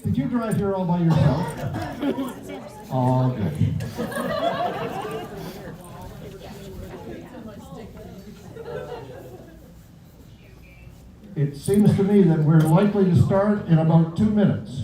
Did you drive here all by yourself? Oh, good. It seems to me that we're likely to start in about 2 minutes.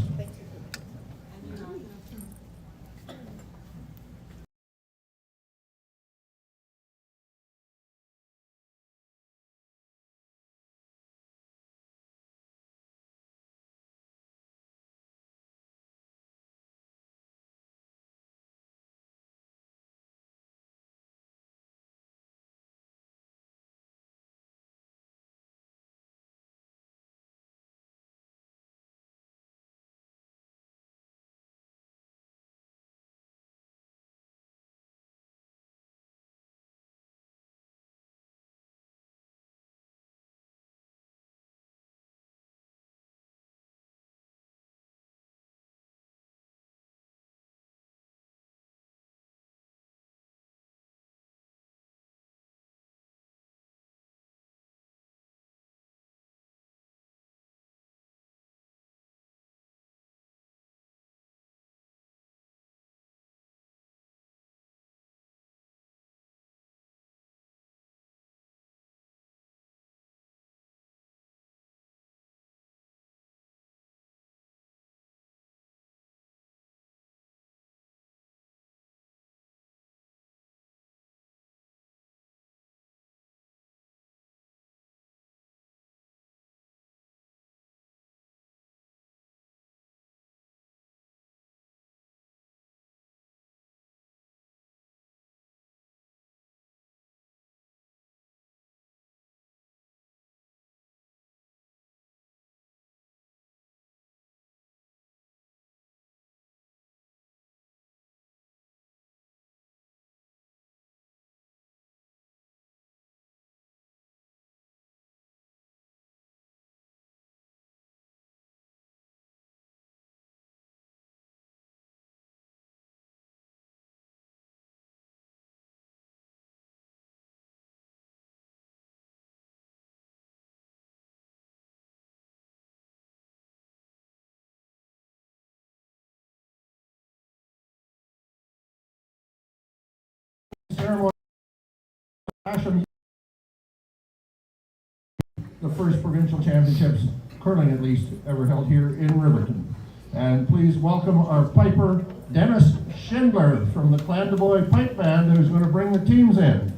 Ceremony. The first provincial championships, curling at least, ever held here in Riverton. And please welcome our piper, Dennis Schindler from the Clandeboye Pipe Band, who's going to bring the teams in.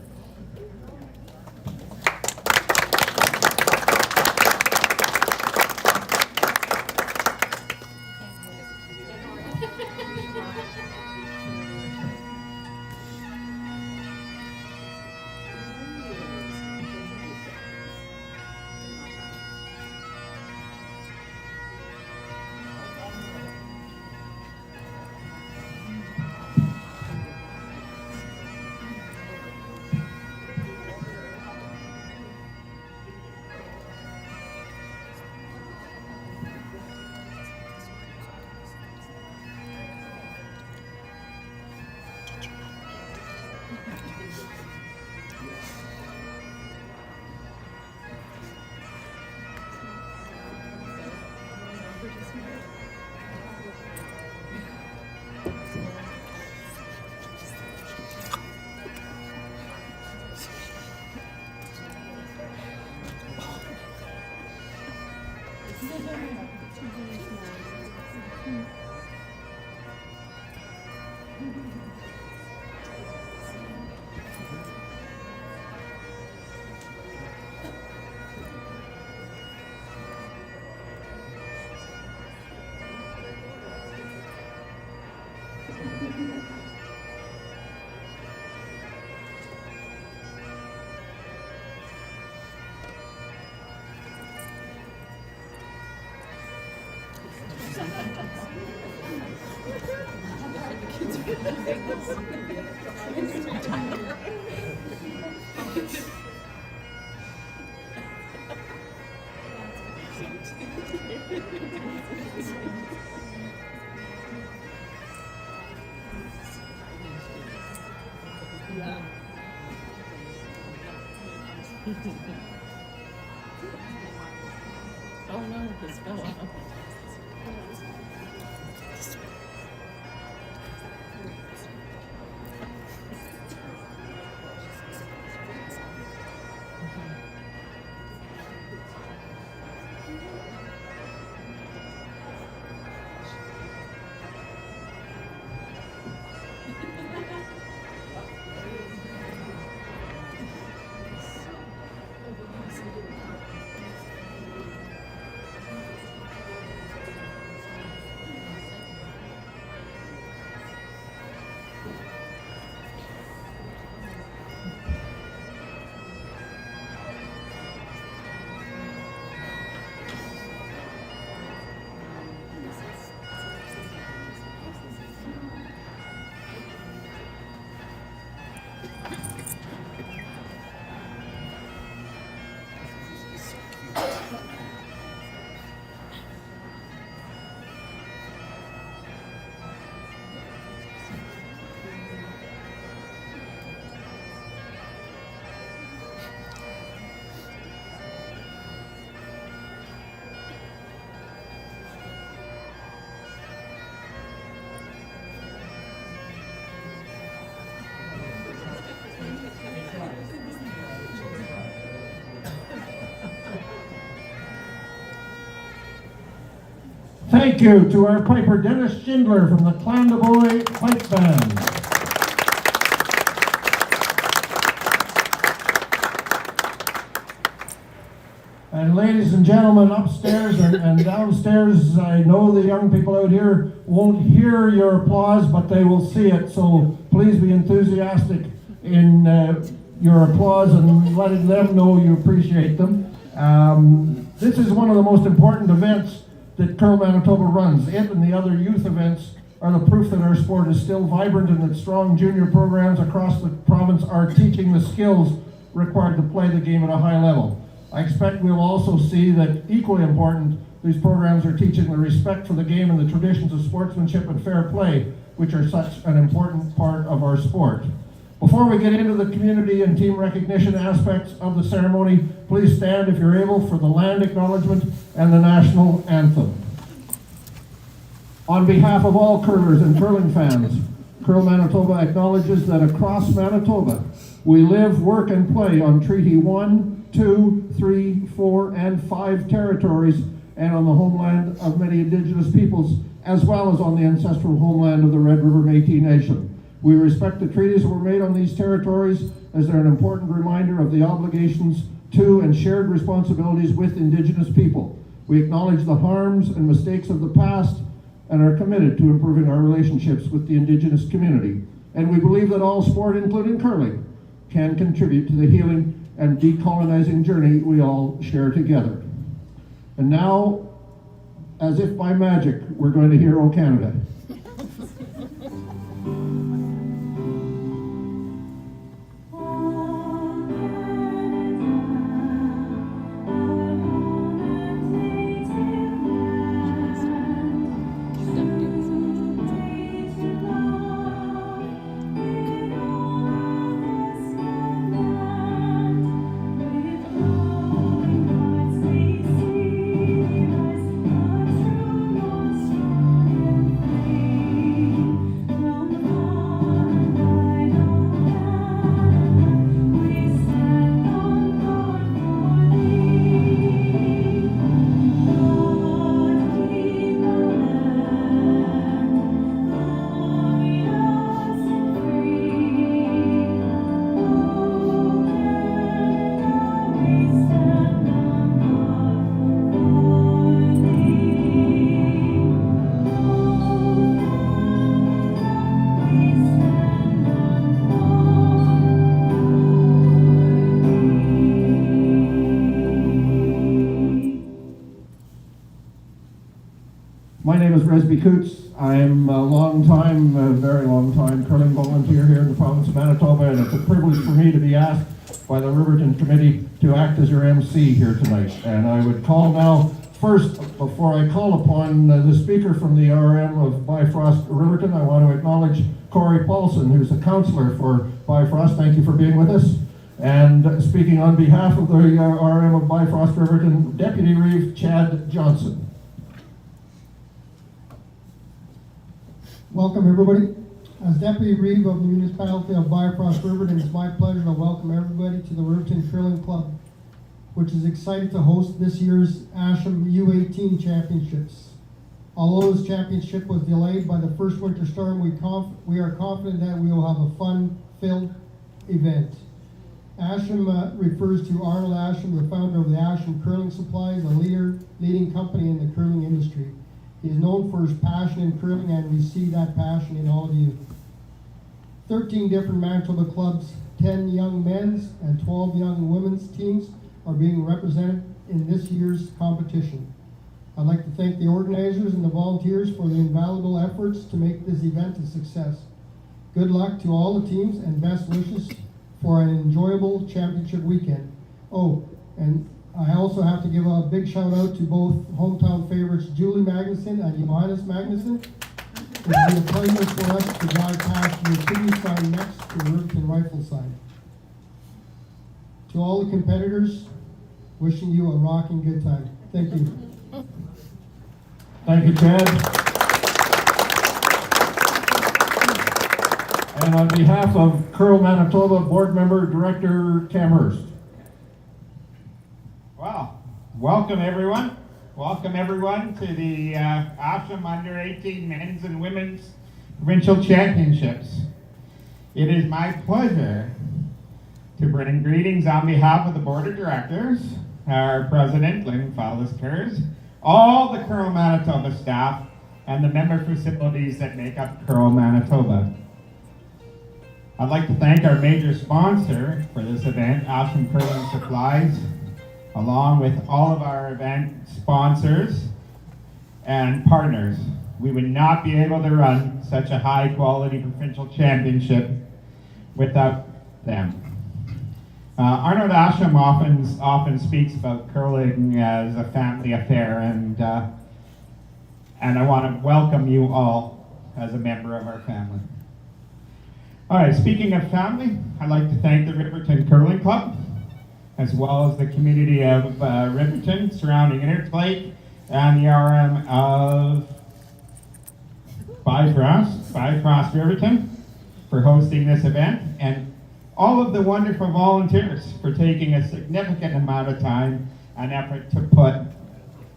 Oh no, this fell off. Thank you to our piper, Dennis Schindler from the Clandeboy Pipe Band. And ladies and gentlemen, upstairs and downstairs, I know the young people out here won't hear your applause, but they will see it. So please be enthusiastic in your applause and letting them know you appreciate them. This is one of the most important events that Curl Manitoba runs. It and the other youth events are the proof that our sport is still vibrant and that strong junior programs across the province are teaching the skills required to play the game at a high level. I expect we'll also see that equally important, these programs are teaching the respect for the game and the traditions of sportsmanship and fair play, which are such an important part of our sport. Before we get into the community and team recognition aspects of the ceremony, please stand if you're able for the land acknowledgement and the national anthem. On behalf of all curlers and curling fans, Curl Manitoba acknowledges that across Manitoba, we live, work, and play on Treaty 1, 2, 3, 4, and 5 territories and on the homeland of many Indigenous peoples, as well as on the ancestral homeland of the Red River Métis Nation. We respect the treaties that were made on these territories as they're an important reminder of the obligations to and shared responsibilities with Indigenous people. We acknowledge the harms and mistakes of the past and are committed to improving our relationships with the Indigenous community. And we believe that all sport, including curling, can contribute to the healing and decolonizing journey we all share together. And now, as if by magic, we're going to hear O Canada. My name is Resby Coots. I'm a very long time curling volunteer here in the province of Manitoba, and it's a privilege for me to be asked by the Riverton Committee to act as your MC here tonight. And I would call now, first, before I call upon the speaker from the RM of Bifrost Riverton, I want to acknowledge Corey Paulson, who's a councillor for Bifrost. Thank you for being with us. And speaking on behalf of the RM of Bifrost Riverton, Deputy Reeve Chad Johnson. Welcome everybody. As Deputy Reeve of the Municipality of Bifrost Riverton, it's my pleasure to welcome everybody to the Riverton Curling Club, which is excited to host this year's Asham U18 Championships. Although this championship was delayed by the first winter storm, we are confident that we will have a fun-filled event. Asham refers to Arnold Asham, the founder of the Asham Curling Supplies, a leading company in the curling industry. He is known for his passion in curling, and we see that passion in all of you. 13 different Manitoba clubs, 10 young men's and 12 young women's teams are being represented in this year's competition. I'd like to thank the organizers and the volunteers for their invaluable efforts to make this event a success. Good luck to all the teams and best wishes for an enjoyable championship weekend. Oh, and I also have to give a big shout out to both hometown favorites Julie Magnuson and Johannes Magnuson. It will be a pleasure for us to drive past your city sign next to the Riverton Rifle sign. To all the competitors, wishing you a rocking good time. Thank you. Thank you, Chad. And on behalf of Curl Manitoba Board Member Director Cam Hurst. Well, welcome everyone. Welcome everyone to the Asham Under 18 Men's and Women's Provincial Championships. It is my pleasure to bring greetings on behalf of the Board of Directors, our President, Lynn Fallis-Kurz, all the Curl Manitoba staff, and the member facilities that make up Curl Manitoba. I'd like to thank our major sponsor for this event, Asham Curling Supplies, along with all of our event sponsors and partners. We would not be able to run such a high quality provincial championship without them. Arnold Asham often speaks about curling as a family affair, and I want to welcome you all as a member of our family. All right, speaking of family, I'd like to thank the Riverton Curling Club, as well as the community of Riverton, surrounding Interlake, and the RM of Bifrost Riverton for hosting this event, and all of the wonderful volunteers for taking a significant amount of time and effort to put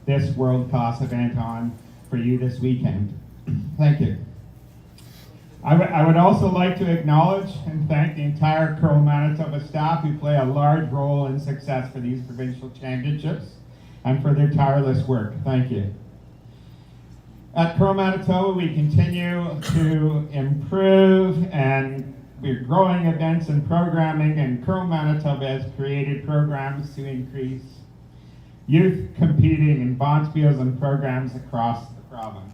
this world-class event on for you this weekend. Thank you. I would also like to acknowledge and thank the entire Curl Manitoba staff who play a large role in success for these provincial championships and for their tireless work. Thank you. At Curl Manitoba, we continue to improve, and we're growing events and programming, and Curl Manitoba has created programs to increase youth competing in bonspiels and programs across the province.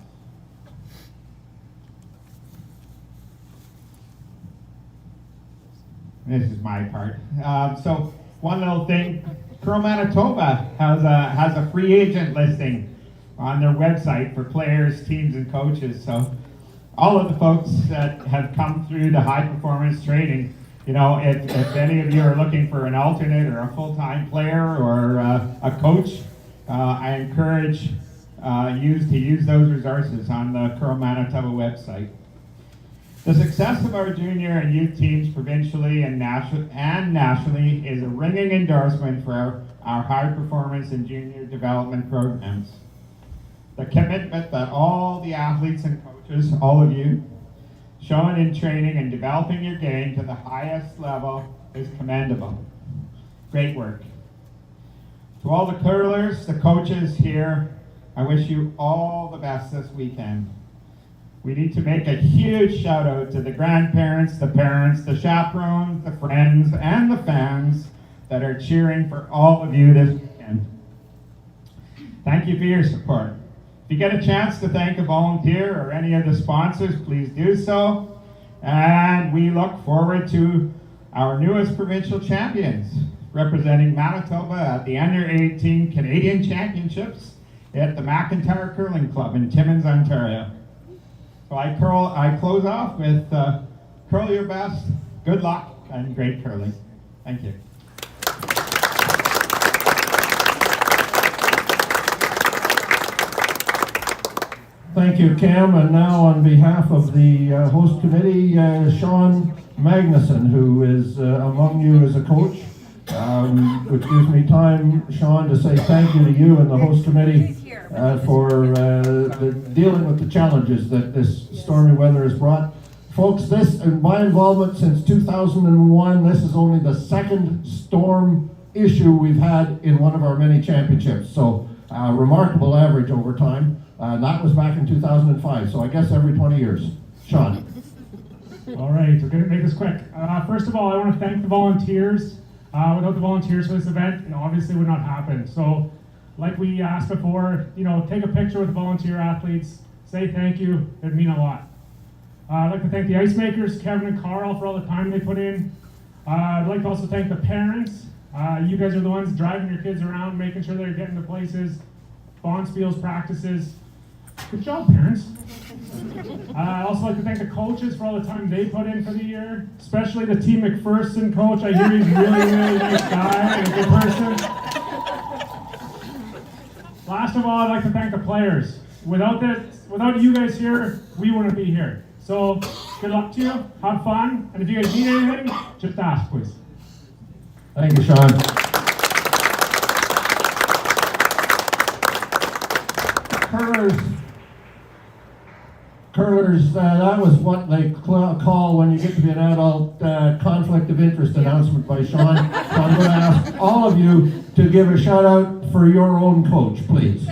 This is my part. So one little thing, Curl Manitoba has a free agent listing on their website for players, teams, and coaches. So all of the folks that have come through the high performance training, you know, if any of you are looking for an alternate or a full-time player or a coach, I encourage you to use those resources on the Curl Manitoba website. The success of our junior and youth teams provincially and nationally is a ringing endorsement for our high performance and junior development programs. The commitment that all the athletes and coaches, all of you, shown in training and developing your game to the highest level is commendable. Great work. To all the curlers, the coaches here, I wish you all the best this weekend. We need to make a huge shout out to the grandparents, the parents, the chaperones, the friends, and the fans that are cheering for all of you this weekend. Thank you for your support. If you get a chance to thank a volunteer or any of the sponsors, please do so. And we look forward to our newest provincial champions representing Manitoba at the Under 18 Canadian Championships at the McIntyre Curling Club in Timmins, Ontario. So I close off with curl your best, good luck, and great curling. Thank you. Thank you, Cam. And now on behalf of the host committee, Sean Magnuson, who is among you as a coach, which gives me time, Sean, to say thank you to you and the host committee for dealing with the challenges that this stormy weather has brought. Folks, in my involvement since 2001, this is only the second storm issue we've had in one of our many championships. So remarkable average over time. That was back in 2005, so I guess every 20 years. Sean. All right, we're going to make this quick. First of all, I want to thank the volunteers. Without the volunteers for this event, obviously would not happen. So, like we asked before, take a picture with the volunteer athletes, say thank you, it'd mean a lot. I'd like to thank the ice makers, Kevin and Carl, for all the time they put in. I'd like to also thank the parents. You guys are the ones driving your kids around, making sure they're getting to places, bonspiels, practices. Good job, parents. I'd also like to thank the coaches for all the time they put in for the year, especially the T. McPherson coach. I hear he's really nice guy and a good person. Last of all, I'd like to thank the players. Without you guys here, we wouldn't be here. So, good luck to you, have fun, and if you guys need anything, just ask, please. Thank you, Sean. Curlers, that was what they call when you get to be an adult, conflict of interest announcement by Sean. So I'm going to ask all of you to give a shout out for your own coach, please.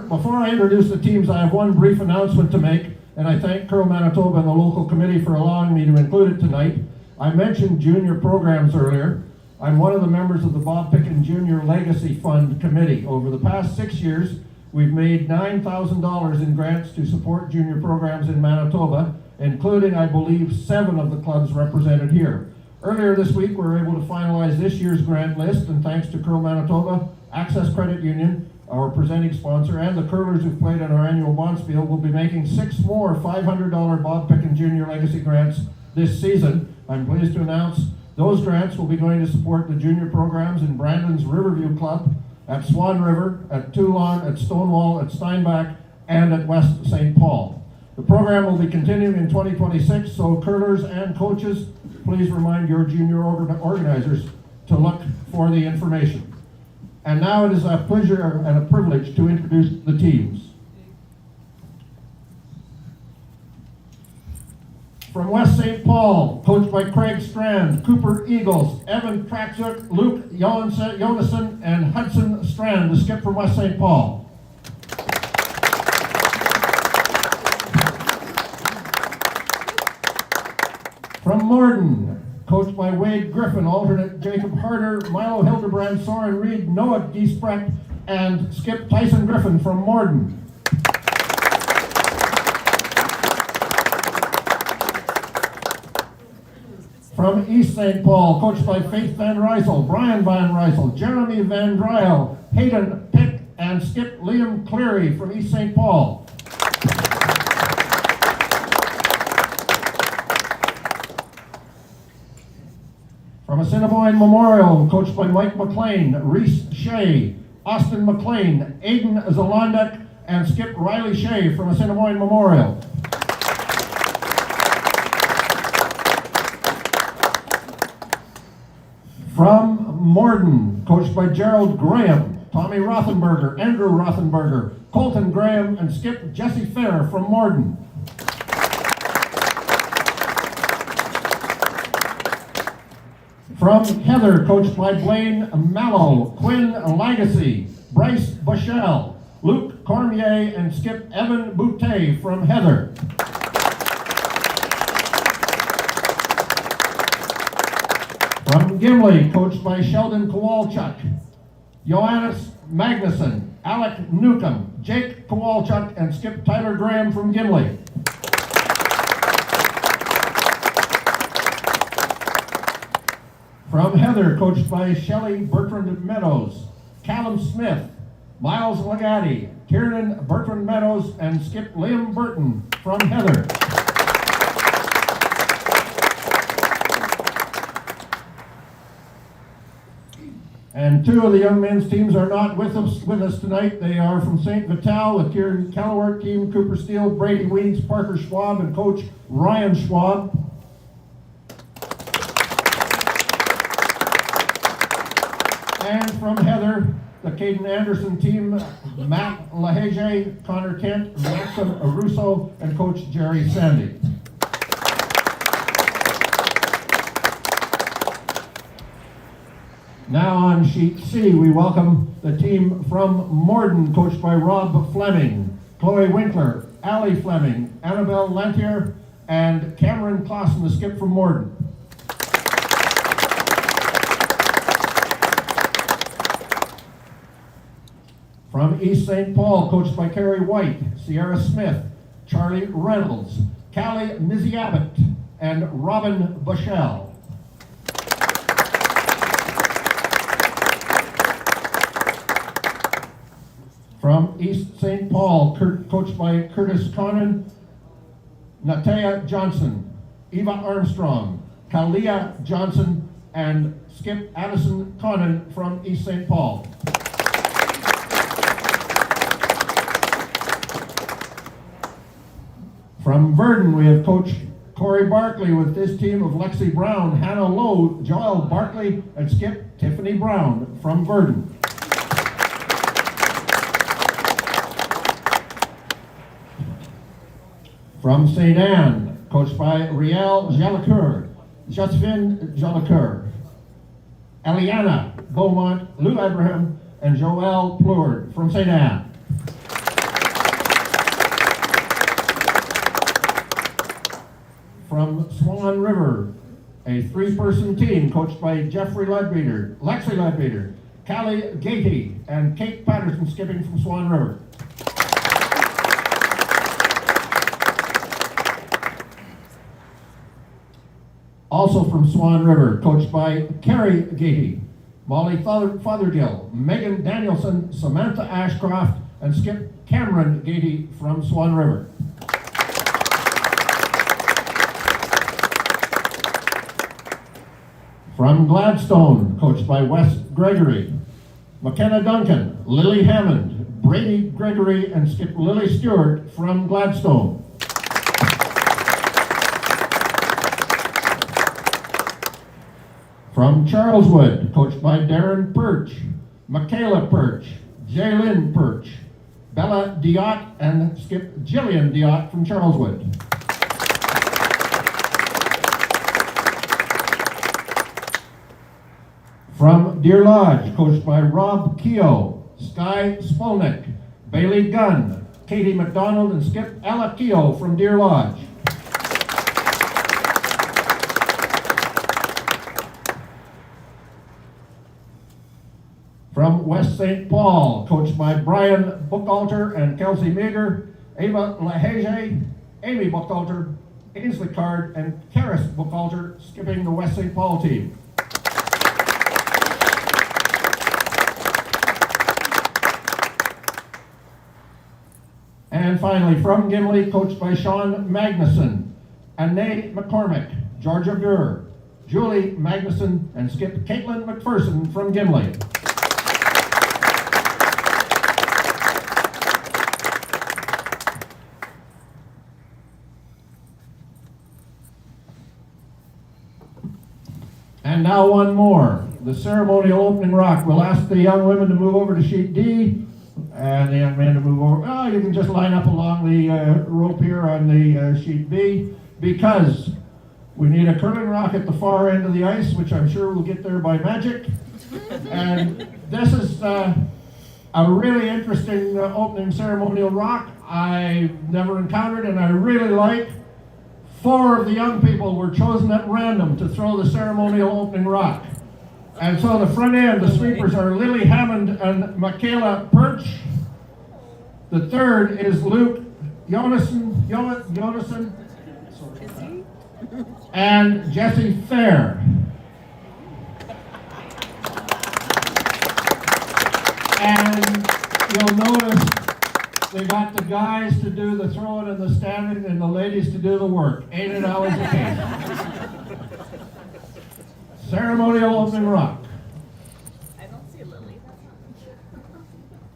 Before I introduce the teams, I have one brief announcement to make, and I thank Curl Manitoba and the local committee for allowing me to include it tonight. I mentioned junior programs earlier. I'm one of the members of the Bob Picken Junior Legacy Fund Committee. Over the past 6 years, we've made $9,000 in grants to support junior programs in Manitoba, including, I believe, 7 of the clubs represented here. Earlier this week, we were able to finalize this year's grant list, and thanks to Curl Manitoba, Access Credit Union, our presenting sponsor, and the curlers who've played on our annual bonspiel, will be making 6 more $500 Bob Picken Junior Legacy grants this season. I'm pleased to announce those grants will be going to support the junior programs in Brandon's Riverview Club, at Swan River, at Toulon, at Stonewall, at Steinbach, and at West St. Paul. The program will be continuing in 2026, so curlers and coaches, please remind your junior organizers to look for the information. And now it is a pleasure and a privilege to introduce the teams. From West St. Paul, coached by Craig Strand, Cooper Eagles, Evan Traczuk, Luke Jonason, and Hudson Strand, the skip from West St. Paul. From Morden, coached by Wade Griffin, alternate Jacob Harder, Milo Hildebrand, Soren Reed, Noah Giesbrecht, and skip Tyson Griffin from Morden. From East St. Paul, coached by Faith Van Rysel, Brian Van Rysel, Jeremy Van Dryle, Hayden Pick, and skip Liam Cleary from East St. Paul. From Assiniboine Memorial, coached by Mike McLean, Reese Shea, Austin McLean, Aiden Zalondek, and skip Riley Shea from Assiniboine Memorial. From Morden, coached by Gerald Graham, Tommy Rothenberger, Andrew Rothenberger, Colton Graham, and skip Jesse Fair from Morden. From Heather, coached by Blaine Mallow, Quinn Lagacy, Bryce Bushell, Luke Cormier, and skip Evan Boutte from Heather. From Gimli, coached by Sheldon Kowalchuk, Johannes Magnuson, Alec Newcomb, Jake Kowalchuk, and skip Tyler Graham from Gimli. From Heather, coached by Shelley Bertrand Meadows, Callum Smith, Miles Legatti, Kieran Bertrand Meadows, and skip Liam Burton from Heather. And 2 of the young men's teams are not with us tonight. They are from St. Vital, the Kieran Callowart team, Cooper Steele, Brady Weeds, Parker Schwab, and coach Ryan Schwab. And from Heather, the Caden Anderson team, Matt Lahege, Connor Kent, Maxim Russo, and coach Jerry Sandy. Now on sheet C, we welcome the team from Morden, coached by Rob Fleming, Chloe Winkler, Allie Fleming, Annabelle Lantier, and Cameron Clausen, the skip from Morden. From East St. Paul, coached by Carrie White, Sierra Smith, Charlie Reynolds, Callie Mizzy Abbott, and Robin Bushell. From East St. Paul, coached by Curtis Conan, Natea Johnson, Eva Armstrong, Kalia Johnson, and Skip Addison Conan from East St. Paul. From Verdon, we have Coach Corey Barkley with his team of Lexi Brown, Hannah Lowe, Joel Barkley, and Skip Tiffany Brown from Verdon. From St. Anne, coached by Riel Jalicoeur, Josephine Jalicoeur, Eliana Beaumont, Lou Abraham, and Joelle Plourde from St. Anne. From Swan River, a three-person team coached by Jeffrey Ledbeater, Lexi Ledbeater, Callie Gatey, and Kate Patterson skipping from Swan River. Also from Swan River, coached by Carrie Gatey, Molly Fothergill, Megan Danielson, Samantha Ashcroft, and Skip Cameron Gatey from Swan River. From Gladstone, coached by Wes Gregory, McKenna Duncan, Lily Hammond, Brady Gregory, and Skip Lily Stewart from Gladstone. From Charleswood, coached by Darren Perch, Michaela Perch, Jaylyn Perch, Bella Diot, and Skip Jillian Diot from Charleswood. From Deer Lodge, coached by Rob Keogh, Sky Spolnick, Bailey Gunn, Katie McDonald, and Skip Ella Keogh from Deer Lodge. From West St. Paul, coached by Brian Buchalter and Kelsey Meager, Ava Lahege, Amy Buchalter, Ainsley Card, and Karis Buchalter skipping the West St. Paul team. And finally, from Gimli, coached by Sean Magnuson, Anne McCormick, Georgia Buer, Julie Magnuson, and Skip Caitlin McPherson from Gimli. And now one more, the ceremonial opening rock. We'll ask the young women to move over to sheet D, and the young men to move over. Oh, you can just line up along the rope here on the sheet B, because we need a curling rock at the far end of the ice, which I'm sure will get there by magic. And this is a really interesting opening ceremonial rock I've never encountered, and I really like. 4 of the young people were chosen at random to throw the ceremonial opening rock. And so the front end, the sweepers are Lily Hammond and Michaela Perch. The third is Luke Jonason and Jesse Fair. And you'll notice they got the guys to do the throwing and the standing and the ladies to do the work. Ain't it always the case? Ceremonial opening rock. I don't see a lily.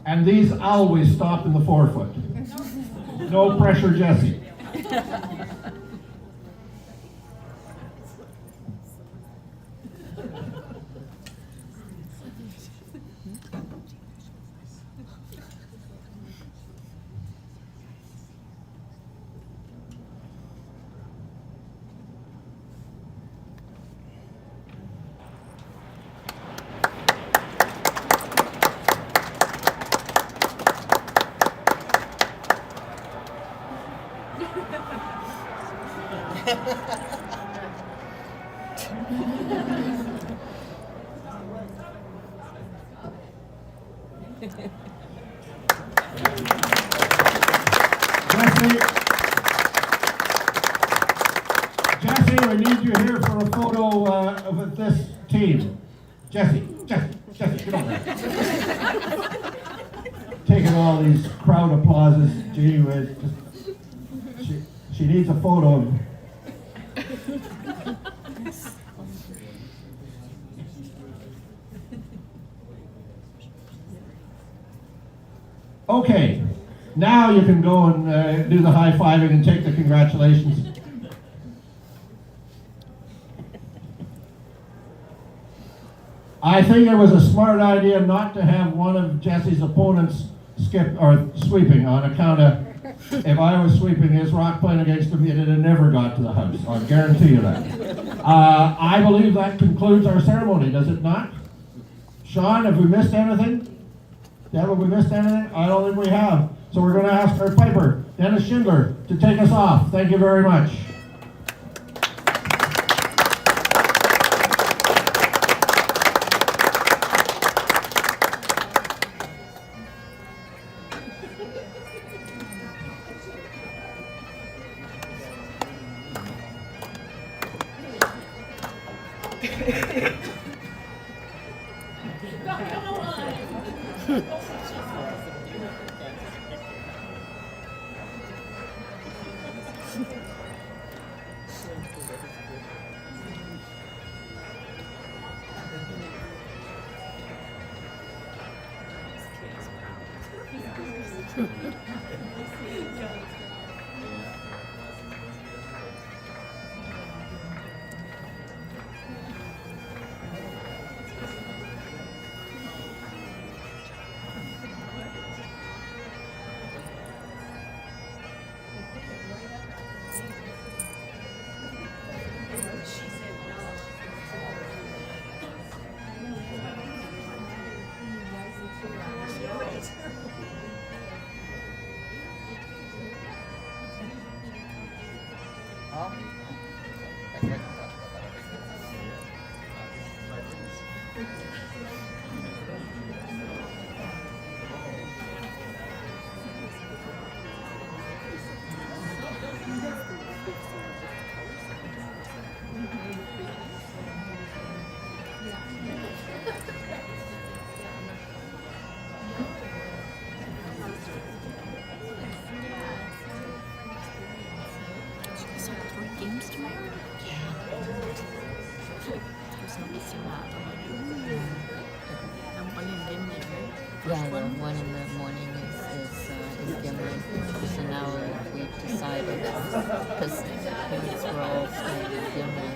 And these always stop in the 4-foot. No pressure, Jesse. Jesse, we need you here for a photo of this team. Jesse, get over there. Taking all these crowd applauses. Gee whiz, she needs a photo of. Okay, now you can go and do the high-fiving and take the congratulations. I think it was a smart idea not to have one of Jesse's opponents sweeping on account of if I was sweeping his rock playing against him, it would have never got to the house. I guarantee you that. I believe that concludes our ceremony, does it not? Sean, have we missed anything? Deb, have we missed anything? I don't think we have. So we're going to ask our piper, Dennis Schindler, to take us off. Thank you very much. Yeah, the one in the morning is Gimli. So now we've decided, because the parents were all staying in Gimli,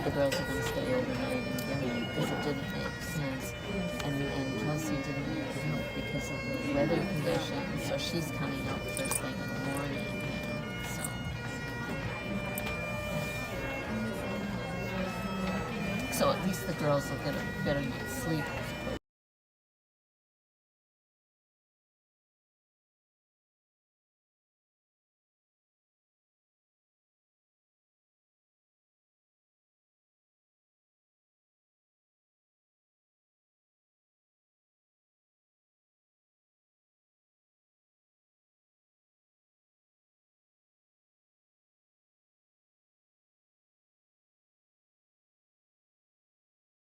the girls are going to stay overnight in Gimli, because it didn't make sense. And Kelsey didn't need help because of the weather conditions, so she's coming out first thing in the morning, so. So at least the girls will get a better night's sleep.